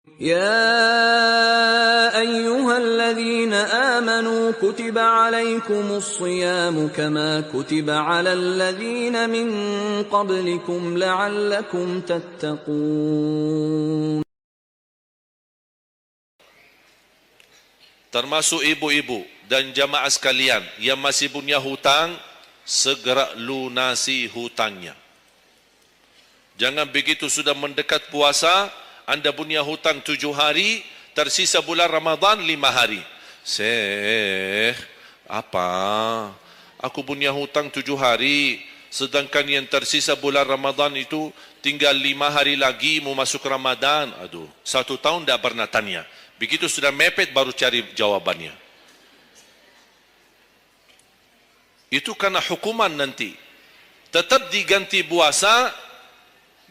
يا أيها الذين آمنوا كتب عليكم الصيام كما كتب على الذين من قبلكم لعلكم تتقون. Termasuk ibu-ibu dan jamaah sekalian yang masih punya hutang, segera lunasi hutangnya. Jangan begitu sudah mendekat puasa, Anda punya hutang 7 hari, tersisa bulan Ramadan 5 hari. Syekh, apa? Aku punya hutang 7 hari, sedangkan yang tersisa bulan Ramadan itu tinggal 5 hari lagi mau masuk Ramadan. Aduh, 1 tahun tidak pernah tanya. Begitu sudah mepet baru cari jawabannya. Itu karena hukuman nanti. Tetap diganti puasa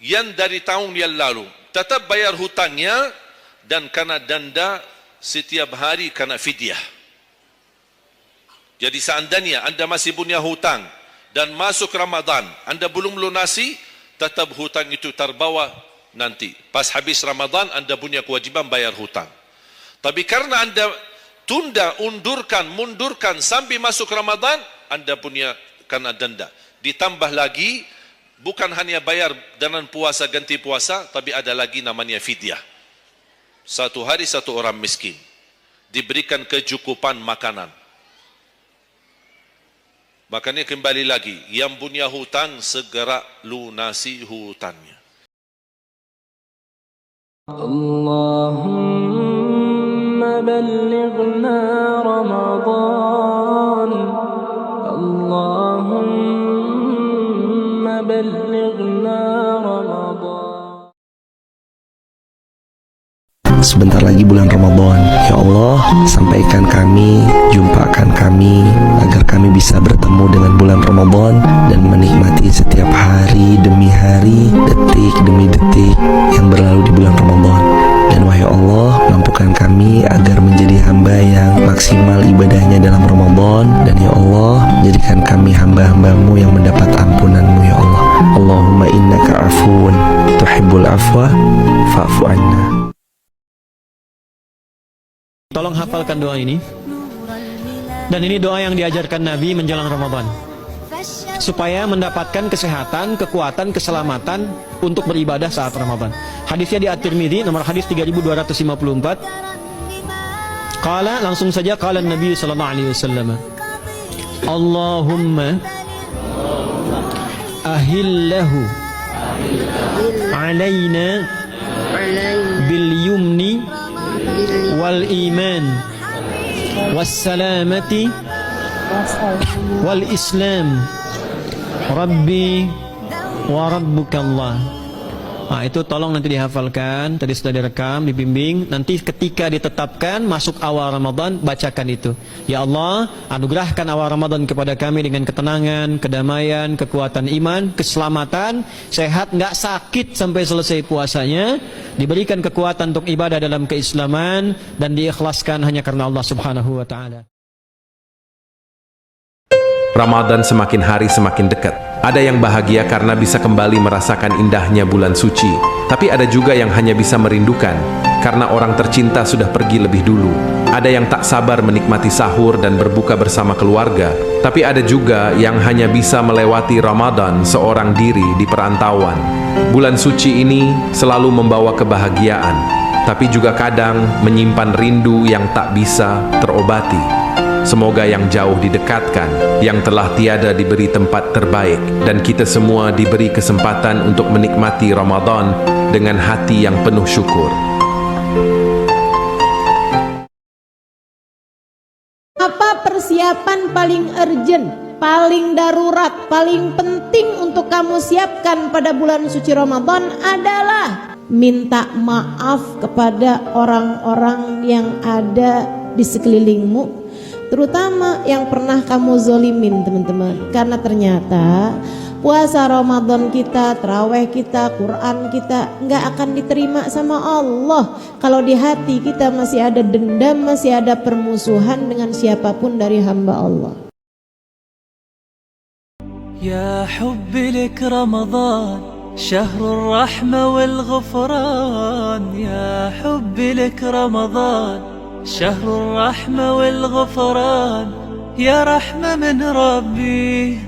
yang dari tahun yang lalu. Tetap bayar hutangnya dan kena denda setiap hari kena fidyah. Jadi seandainya Anda masih punya hutang dan masuk Ramadan, Anda belum lunasi, tetap hutang itu terbawa nanti. Pas habis Ramadan, Anda punya kewajiban bayar hutang. Tapi karena Anda tunda, mundurkan sampai masuk Ramadan, Anda punya kena denda. Ditambah lagi, bukan hanya bayar dengan puasa ganti puasa, tapi ada lagi namanya fidyah. 1 hari 1 orang miskin. Diberikan kecukupan makanan. Makanya kembali lagi, yang punya hutang segera lunasi hutangnya. Allahumma ballighna Ramadan, Allahumma ballighna Ramadan. Sebentar lagi bulan Ramadan. Ya Allah, sampaikan kami, jumpakan kami, agar kami bisa bertemu dengan bulan Ramadan dan menikmati setiap hari demi hari, detik demi detik yang berlalu di bulan Ramadan. Dan wahai Allah, mampukan kami agar menjadi hamba yang maksimal ibadahnya dalam Ramadan. Dan ya Allah, jadikan kami hamba-hambamu yang mendapat ampunanmu ya Allah. Allahumma innaka afuun tuhibbul afwa fa'fu anna. Tolong hafalkan doa ini. Dan ini doa yang diajarkan Nabi menjelang Ramadan, supaya mendapatkan kesehatan, kekuatan, keselamatan untuk beribadah saat Ramadan. Hadisnya di At-Tirmidzi, nomor hadis 3254. Qala, langsung saja qala Nabi sallallahu alaihi wasallam, Allahumma ahillahu alaina bil yumni wal iman wassalamati wal islam rabbi wa rabbukallah. Nah, itu tolong nanti dihafalkan, tadi sudah direkam, dibimbing. Nanti ketika ditetapkan masuk awal Ramadan, bacakan itu. Ya Allah, anugerahkan awal Ramadan kepada kami dengan ketenangan, kedamaian, kekuatan iman, keselamatan, sehat, nggak sakit sampai selesai puasanya, diberikan kekuatan untuk ibadah dalam keislaman, dan diikhlaskan hanya karena Allah Subhanahu wa Ta'ala. Ramadan semakin hari semakin dekat. Ada yang bahagia karena bisa kembali merasakan indahnya bulan suci. Tapi ada juga yang hanya bisa merindukan karena orang tercinta sudah pergi lebih dulu. Ada yang tak sabar menikmati sahur dan berbuka bersama keluarga. Tapi ada juga yang hanya bisa melewati Ramadan seorang diri di perantauan. Bulan suci ini selalu membawa kebahagiaan, tapi juga kadang menyimpan rindu yang tak bisa terobati. Semoga yang jauh didekatkan, yang telah tiada diberi tempat terbaik, dan kita semua diberi kesempatan untuk menikmati Ramadan dengan hati yang penuh syukur. Apa persiapan paling urgent, paling darurat, paling penting untuk kamu siapkan pada bulan suci Ramadan adalah minta maaf kepada orang-orang yang ada di sekelilingmu, terutama yang pernah kamu zolimin, teman-teman. Karena ternyata puasa Ramadan kita, taraweh kita, Quran kita nggak akan diterima sama Allah kalau di hati kita masih ada dendam, masih ada permusuhan dengan siapapun dari hamba Allah. Ya hubbi lak Ramadan شهر الرحمة والغفران يا حبي لك رمضان شهر الرحمة والغفران يا رحمة من ربي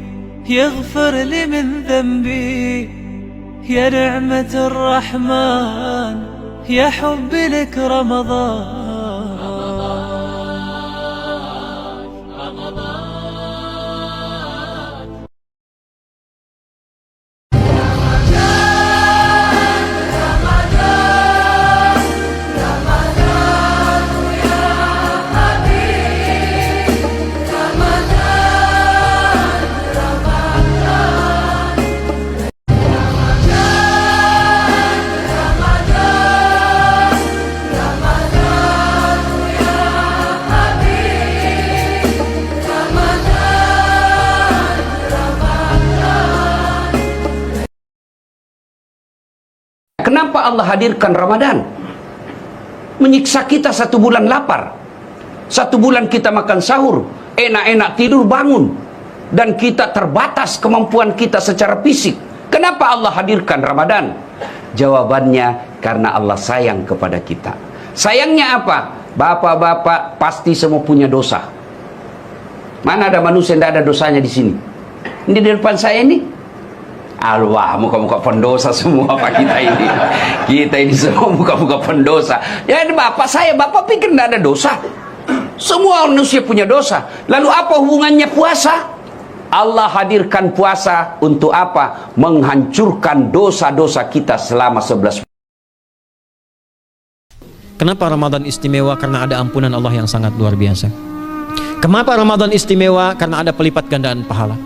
يغفر لي من ذنبي يا نعمة الرحمن يا حبي لك رمضان Kenapa Allah hadirkan Ramadan? Menyiksa kita 1 bulan lapar, 1 bulan kita makan sahur, enak-enak tidur bangun, dan kita terbatas kemampuan kita secara fisik. Kenapa Allah hadirkan Ramadan? Jawabannya karena Allah sayang kepada kita. Sayangnya apa? Bapak-bapak pasti semua punya dosa. Mana ada manusia yang tidak ada dosanya di sini? Ini di depan saya ini. Allah, muka-muka pendosa semua Pak kita ini. Kita ini semua muka-muka pendosa. Ya bapak saya, bapak pikir tidak ada dosa? Semua manusia punya dosa. Lalu apa hubungannya puasa? Allah hadirkan puasa untuk apa? Menghancurkan dosa-dosa kita selama 11. Kenapa Ramadan istimewa? Karena ada ampunan Allah yang sangat luar biasa. Kenapa Ramadan istimewa? Karena ada pelipat gandaan pahala.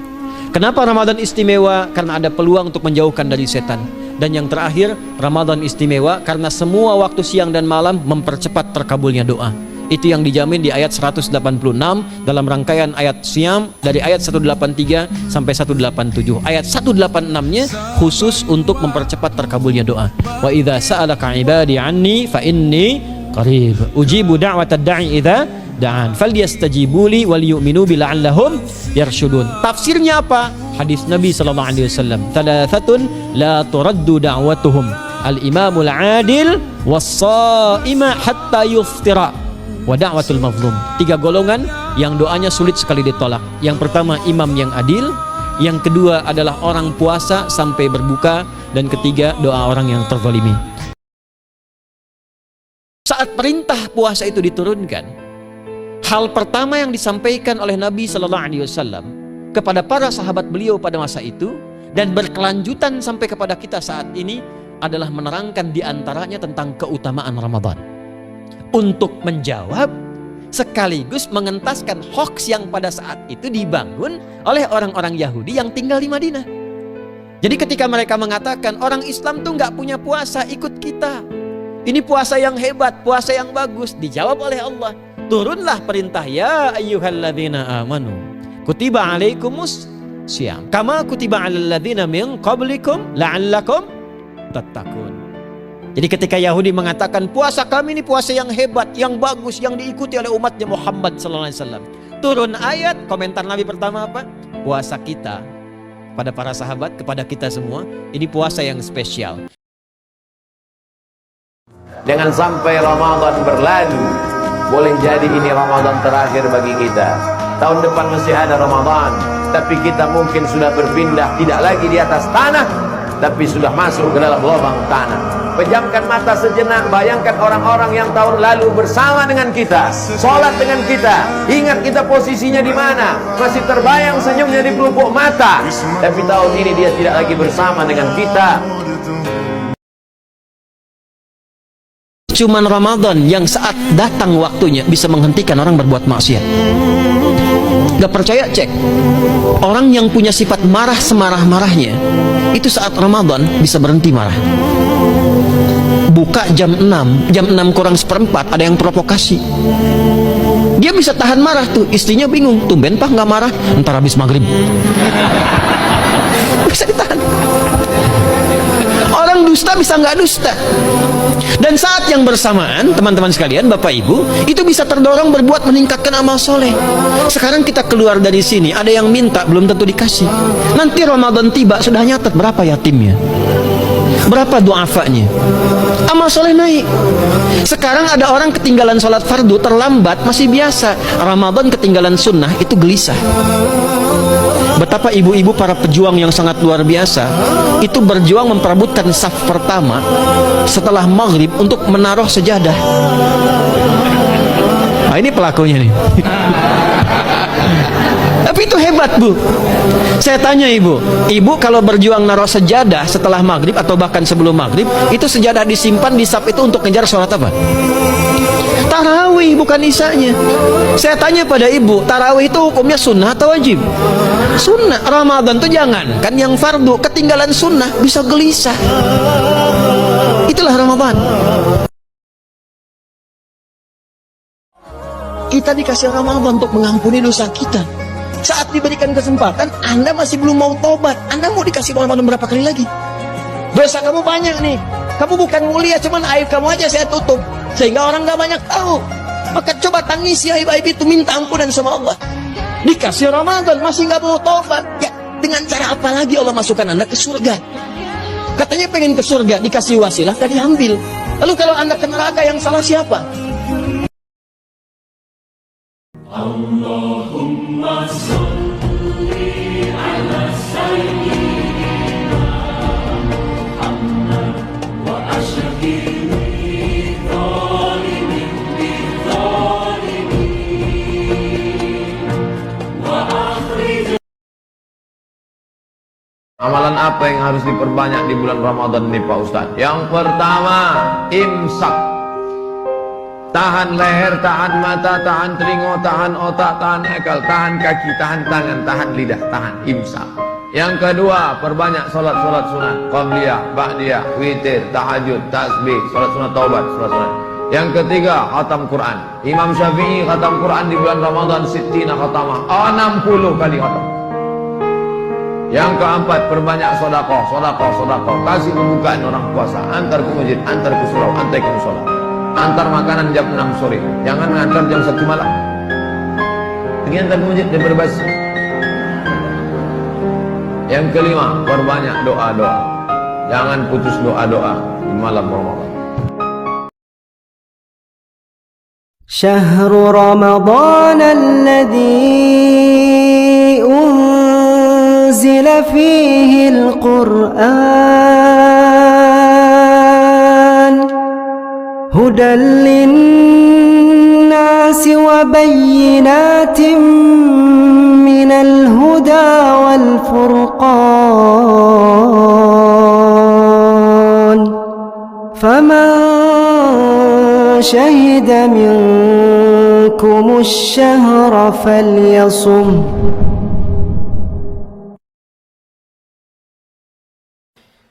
Kenapa Ramadan istimewa? Karena ada peluang untuk menjauhkan dari setan. Dan yang terakhir, Ramadan istimewa karena semua waktu siang dan malam mempercepat terkabulnya doa. Itu yang dijamin di ayat 186 dalam rangkaian ayat Siyam dari ayat 183 sampai 187. Ayat 186-nya khusus untuk mempercepat terkabulnya doa. Wa idza sa'alaka 'ibadi 'anni fa inni qarib ujibu da'watad da'i idza da'an falyastajibuli wal yu'minu bila'allahum yarshudun. Tafsirnya apa? Hadis Nabi sallallahu alaihi wasallam, "Thalathatun la turaddu da'watuhum al-imamul 'adil was-sha'ima hatta yuftira wa da'watul mazlum." 3 golongan yang doanya sulit sekali ditolak. Yang pertama imam yang adil, yang kedua adalah orang puasa sampai berbuka, dan ketiga doa orang yang terzalimi. Saat perintah puasa itu diturunkan, hal pertama yang disampaikan oleh Nabi Sallallahu Alaihi Wasallam kepada para sahabat beliau pada masa itu dan berkelanjutan sampai kepada kita saat ini adalah menerangkan diantaranya tentang keutamaan Ramadan. Untuk menjawab sekaligus mengentaskan hoax yang pada saat itu dibangun oleh orang-orang Yahudi yang tinggal di Madinah. Jadi ketika mereka mengatakan orang Islam tuh nggak punya puasa, ikut kita. Ini puasa yang hebat, puasa yang bagus. Dijawab oleh Allah. Turunlah perintah, ya ayyuhalladzina amanu kutiba alaikumus syiyam kama kutiba alal ladzina min qablikum la'allakum tattaqun. Jadi ketika Yahudi mengatakan puasa kami ini puasa yang hebat, yang bagus, yang diikuti oleh umatnya Muhammad sallallahu alaihi wasallam, turun ayat, komentar Nabi pertama apa? Puasa kita pada para sahabat, kepada kita semua, ini puasa yang spesial. Jangan sampai Ramadan berlalu. Boleh jadi ini Ramadan terakhir bagi kita. Tahun depan masih ada Ramadan, tapi kita mungkin sudah berpindah, tidak lagi di atas tanah, tapi sudah masuk ke dalam lubang tanah. Pejamkan mata sejenak, bayangkan orang-orang yang tahun lalu bersama dengan kita, sholat dengan kita, ingat kita posisinya di mana, masih terbayang senyumnya di pelupuk mata. Tapi tahun ini dia tidak lagi bersama dengan kita. Cuman Ramadan yang saat datang waktunya bisa menghentikan orang berbuat maksiat. Gak percaya, cek. Orang yang punya sifat marah semarah-marahnya, itu saat Ramadan bisa berhenti marah. Buka jam 6, jam 6 kurang seperempat ada yang provokasi. Dia bisa tahan marah tuh, istrinya bingung, tumben pak nggak marah, ntar habis maghrib. Bisa ditahan. Orang dusta bisa nggak dusta. Dan saat yang bersamaan, teman-teman sekalian, Bapak Ibu, itu bisa terdorong berbuat meningkatkan amal soleh. Sekarang kita keluar dari sini, ada yang minta belum tentu dikasih. Nanti Ramadan tiba sudah nyatet berapa yatimnya. Berapa du'afanya? Amal soleh naik. Sekarang ada orang ketinggalan sholat fardu terlambat masih biasa. Ramadan ketinggalan sunnah itu gelisah. Betapa ibu-ibu para pejuang yang sangat luar biasa itu berjuang memperebutkan saf pertama setelah maghrib untuk menaruh sejadah. Nah, ini pelakunya nih. Tapi itu hebat, Bu. Saya tanya ibu kalau berjuang naruh sejadah setelah maghrib atau bahkan sebelum maghrib, itu sejadah disimpan di saf itu untuk ngejar sholat apa? Tarawih, bukan isanya. Saya tanya pada ibu, tarawih itu hukumnya sunnah atau wajib? Sunnah. Ramadan tuh jangan kan yang fardu, ketinggalan sunnah bisa gelisah. Itulah Ramadan. Kita dikasih Ramadan untuk mengampuni dosa kita. Saat diberikan kesempatan, Anda masih belum mau tobat. Anda mau dikasih Ramadan berapa kali lagi? Dosa kamu banyak nih. Kamu bukan mulia, cuman aib kamu aja saya tutup, sehingga orang gak banyak tahu. Maka coba tangisi aib-aib itu, minta ampunan sama Allah. Dikasih Ramadan masih gak mau tobat. Ya, dengan cara apa lagi Allah masukkan Anda ke surga? Katanya pengen ke surga, dikasih wasilah, tadi ambil. Lalu kalau Anda ke neraka, yang salah siapa? Allahumma salli ala sayyidina Muhammad wa ashqi zalimin bi zalimin wa akhrij. Amalan apa yang harus diperbanyak di bulan Ramadan ini Pak Ustadz? Yang pertama, imsak. Tahan leher, tahan mata, tahan telinga, tahan otak, tahan akal, tahan kaki, tahan tangan, tahan lidah, tahan imsak. Yang kedua, perbanyak solat-solat sunat, qabliyah, ba'diyah, witir, tahajud, tasbih, solat sunat taubat, solat sunat. Yang ketiga, khatam Quran. Imam Syafi'i khatam Quran di bulan Ramadan 60 khatamah, 60 kali khatam. Yang keempat, perbanyak sodakoh. Kasih pembukaan orang puasa, antar ke masjid, antar ke surau, antar ke musola. Antar makanan jam 6 sore, jangan ngantar jam 1 malam. Pergi antar ke masjid dan berbahasa. Yang kelima, perbanyak doa-doa. Jangan putus doa-doa di malam Ramadan. Syahrul Ramadan alladzi unzila fihi al-Qur'an hudan lin-nasi wa bayyinatin minal huda wal furqan faman syahida minkumus syahra falyasum.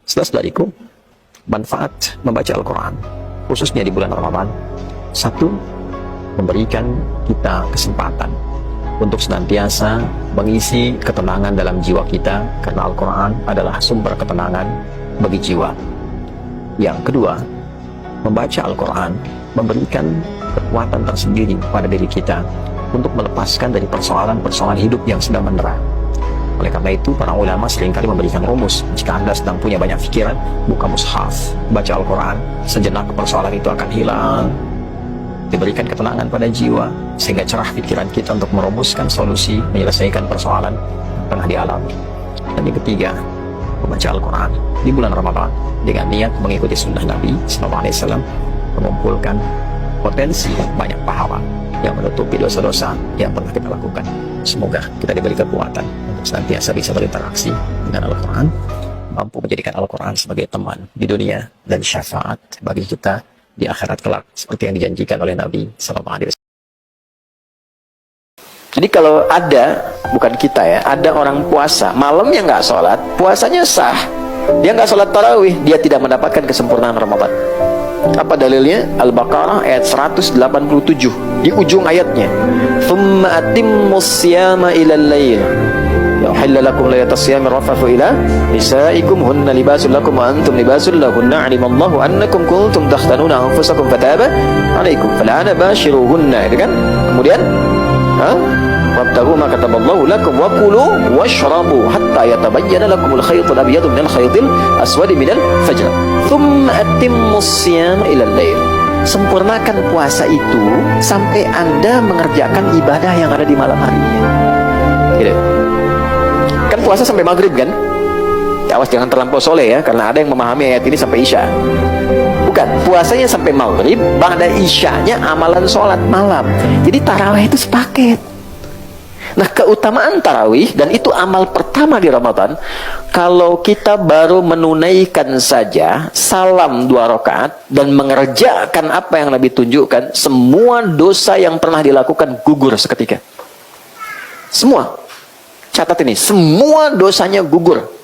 Saudara-saudariku, manfaat membaca Al-Quran khususnya di bulan Ramadan, satu, memberikan kita kesempatan untuk senantiasa mengisi ketenangan dalam jiwa kita, karena Al-Quran adalah sumber ketenangan bagi jiwa. Yang kedua, membaca Al-Quran memberikan kekuatan tersendiri pada diri kita untuk melepaskan dari persoalan-persoalan hidup yang sedang mendera. Oleh karena itu, para ulama seringkali memberikan rumus. Jika Anda sedang punya banyak pikiran, buka mushaf, baca Al-Quran, sejenak persoalan itu akan hilang. Diberikan ketenangan pada jiwa, sehingga cerah pikiran kita untuk merumuskan solusi, menyelesaikan persoalan yang tengah dialami. Dan yang ketiga, membaca Al-Quran di bulan Ramadan dengan niat mengikuti sunnah Nabi SAW, mengumpulkan potensi banyak pahala yang menutupi dosa-dosa yang pernah kita lakukan. Semoga kita diberi kekuatan untuk senantiasa bisa berinteraksi dengan Al-Quran, mampu menjadikan Al-Quran sebagai teman di dunia dan syafaat bagi kita di akhirat kelak, seperti yang dijanjikan oleh Nabi SAW. Jadi kalau ada, bukan kita ya, ada orang puasa malamnya nggak sholat, puasanya sah, dia nggak sholat tarawih, dia tidak mendapatkan kesempurnaan Ramadan. Apa dalilnya? Al-Baqarah ayat 187 di ujung ayatnya, thumma atimmus siyama ilal lail ya uhilla lakum laylatas siyami rafathu ila nisaikum hunna libasul lakum wa antum libasul lahunna alimallahu annakum kuntum takhtanuna anfusakum fataba alaikum fal'ana bashiruhunna, itu kan. Kemudian wabtaghu ma kataballahu lakum wa kulu washrabu hatta yatabayyana lakumul khaytul abyadu minal khaytil aswadi minal fajr thumma atimmus siyama ilal lail. Sempurnakan puasa itu sampai Anda mengerjakan ibadah yang ada di malam hari. Gitu. Kan puasa sampai maghrib kan? Awas jangan terlampau soleh ya, karena ada yang memahami ayat ini sampai isya. Bukan, puasanya sampai maghrib, ba'da isyanya amalan sholat malam. Jadi tarawih itu sepaket. Nah, keutamaan tarawih, dan itu amal pertama di Ramadan, kalau kita baru menunaikan saja salam 2 rakaat dan mengerjakan apa yang Nabi tunjukkan, semua dosa yang pernah dilakukan gugur seketika. Semua. Catat ini, semua dosanya gugur.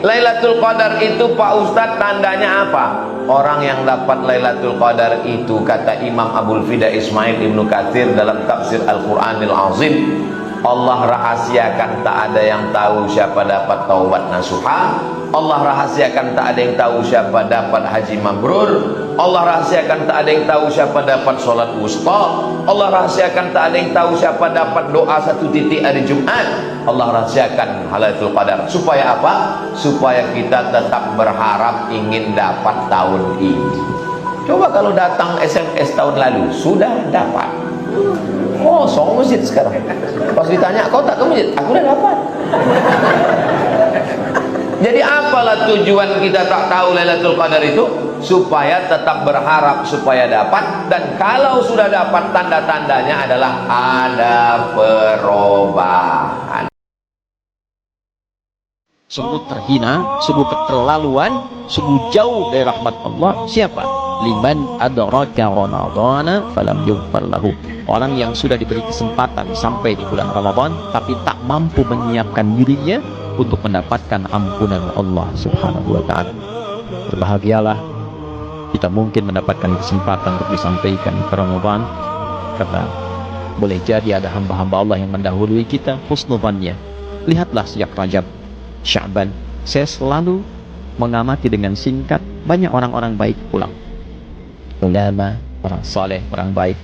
Lailatul Qadar itu Pak Ustadz tandanya apa? Orang yang dapat Lailatul Qadar itu, kata Imam Abul Fida Ismail Ibnu Katsir dalam tafsir Al-Quranil Azim, Allah rahasiakan tak ada yang tahu siapa dapat taubat nasuha. Allah rahasiakan tak ada yang tahu siapa dapat haji mabrur. Allah rahasiakan tak ada yang tahu siapa dapat sholat wusta. Allah rahasiakan tak ada yang tahu siapa dapat doa 1 titik hari Jumat. Allah rahasiakan Lailatul Qadar. Supaya apa? Supaya kita tetap berharap ingin dapat tahun ini. Coba kalau datang SMS tahun lalu, sudah dapat. Oh, song masjid sekarang. Pas ditanya, kau tak ke masjid? Aku udah dapat. Jadi apalah tujuan kita tak tahu Lailatul Qadar itu? Supaya tetap berharap supaya dapat. Dan kalau sudah dapat, tanda-tandanya adalah ada perubahan. Sungguh terhina, sungguh keterlaluan, sungguh jauh dari rahmat Allah. Siapa? Liman adraka Ramadhana falam yughfar lahu. Orang yang sudah diberi kesempatan sampai di bulan Ramadan tapi tak mampu menyiapkan dirinya untuk mendapatkan ampunan Allah Subhanahu wa taala. Berbahagialah kita mungkin mendapatkan kesempatan untuk disampaikan ke Ramadan, karena boleh jadi ada hamba-hamba Allah yang mendahului kita. Husnudzannya, lihatlah sejak Rajab, Sya'ban, saya selalu mengamati dengan singkat banyak orang-orang baik pulang. Ulama, orang saleh, orang baik.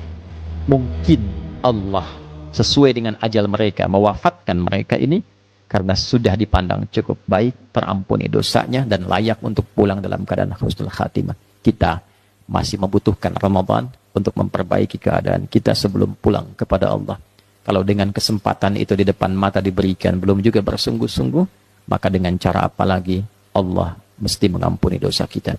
Mungkin Allah sesuai dengan ajal mereka mewafatkan mereka ini karena sudah dipandang cukup baik, terampuni dosanya dan layak untuk pulang dalam keadaan husnul khatimah. Kita masih membutuhkan Ramadan untuk memperbaiki keadaan kita sebelum pulang kepada Allah. Kalau dengan kesempatan itu di depan mata diberikan belum juga bersungguh-sungguh, maka dengan cara apa lagi Allah mesti mengampuni dosa kita.